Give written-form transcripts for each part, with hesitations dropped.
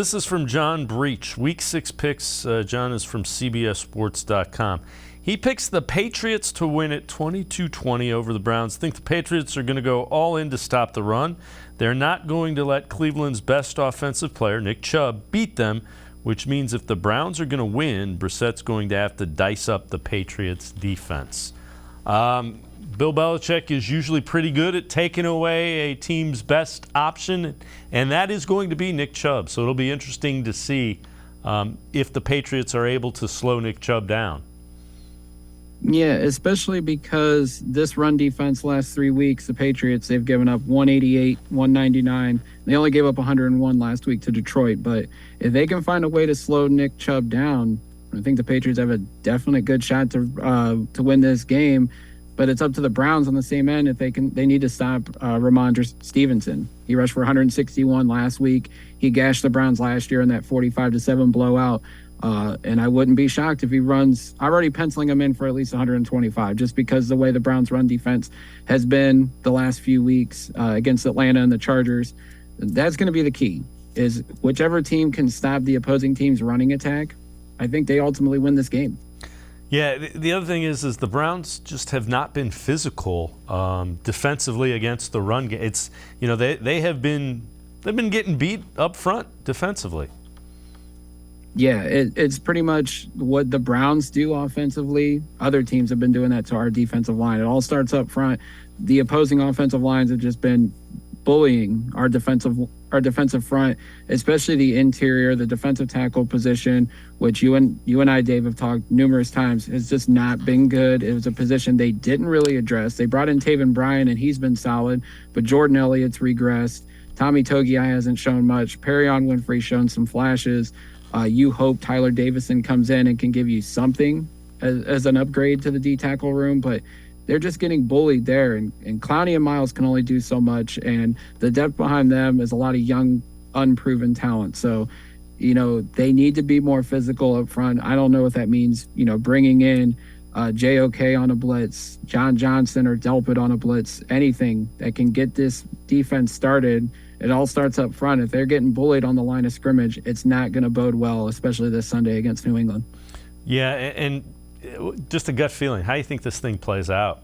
This is from John Breech. Week 6 picks. John is from CBSSports.com. He picks the Patriots to win at 22-20 over the Browns. I think the Patriots are going to go all in to stop the run. They're not going to let Cleveland's best offensive player, Nick Chubb, beat them, which means if the Browns are going to win, Brissett's going to have to dice up the Patriots' defense. Bill Belichick is usually pretty good at taking away a team's best option, and that is going to be Nick Chubb. So it'll be interesting to see if the Patriots are able to slow Nick Chubb down. Yeah, especially because this run defense last 3 weeks, the Patriots, they've given up 188, 199. They only gave up 101 last week to Detroit. But if they can find a way to slow Nick Chubb down, I think the Patriots have a definite good shot to win this game. But it's up to the Browns on the same end if they need to stop Ramondre Stevenson. He rushed for 161 last week. He gashed the Browns last year in that 45-7 blowout. And I wouldn't be shocked if he runs. I'm already penciling him in for at least 125, just because the way the Browns' run defense has been the last few weeks against Atlanta and the Chargers. That's going to be the key, is whichever team can stop the opposing team's running attack, I think they ultimately win this game. Yeah, the other thing is the Browns just have not been physical defensively against the run game. It's, they've been getting beat up front defensively. Yeah, it's pretty much what the Browns do offensively. Other teams have been doing that to our defensive line. It all starts up front. The opposing offensive lines have just been bullying our defensive front, especially the interior, the defensive tackle position, which you and I, Dave, have talked numerous times, has just not been good. It was a position they didn't really address. They brought in Taven Bryan, and he's been solid, but Jordan Elliott's regressed. Tommy Togiai hasn't shown much. Perrion Winfrey's shown some flashes. You hope Tyler Davison comes in and can give you something as an upgrade to the D tackle room, but they're just getting bullied there. And Clowney and Miles can only do so much, and the depth behind them is a lot of young, unproven talent. So, they need to be more physical up front. I don't know if that means, bringing in JOK on a blitz, John Johnson or Delpit on a blitz, anything that can get this defense started. It all starts up front. If they're getting bullied on the line of scrimmage, it's not going to bode well, especially this Sunday against New England. Yeah, and just a gut feeling. How do you think this thing plays out?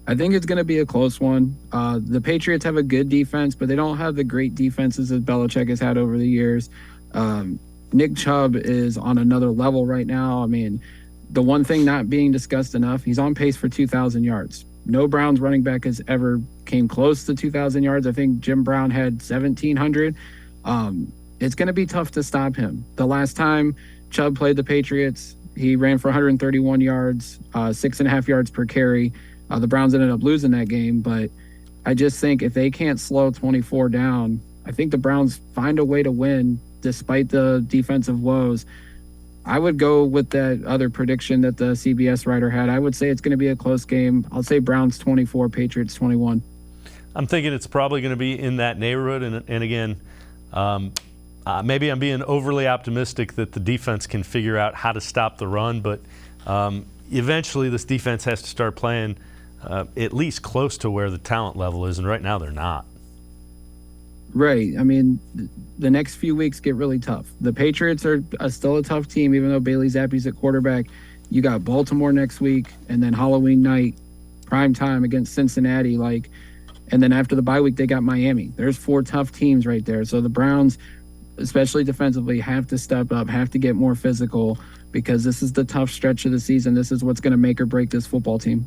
I think it's going to be a close one. The Patriots have a good defense, but they don't have the great defenses that Belichick has had over the years. Nick Chubb is on another level right now. I mean, the one thing not being discussed enough, he's on pace for 2,000 yards. No Browns running back has ever came close to 2,000 yards. I think Jim Brown had 1,700. It's going to be tough to stop him. The last time Chubb played the Patriots, he ran for 131 yards, 6.5 yards per carry. The Browns ended up losing that game, but I just think if they can't slow 24 down, I think the Browns find a way to win despite the defensive woes. I would go with that other prediction that the CBS writer had. I would say it's going to be a close game. I'll say Browns 24, Patriots 21. I'm thinking it's probably going to be in that neighborhood. And again, maybe I'm being overly optimistic that the defense can figure out how to stop the run. But eventually this defense has to start playing at least close to where the talent level is. And right now they're not. Right. I mean, the next few weeks get really tough. The Patriots are still a tough team, even though Bailey Zappe's at quarterback. You got Baltimore next week, and then Halloween night, prime time against Cincinnati. And then after the bye week, they got Miami. There's 4 tough teams right there. So the Browns, especially defensively, have to step up, have to get more physical, because this is the tough stretch of the season. This is what's going to make or break this football team.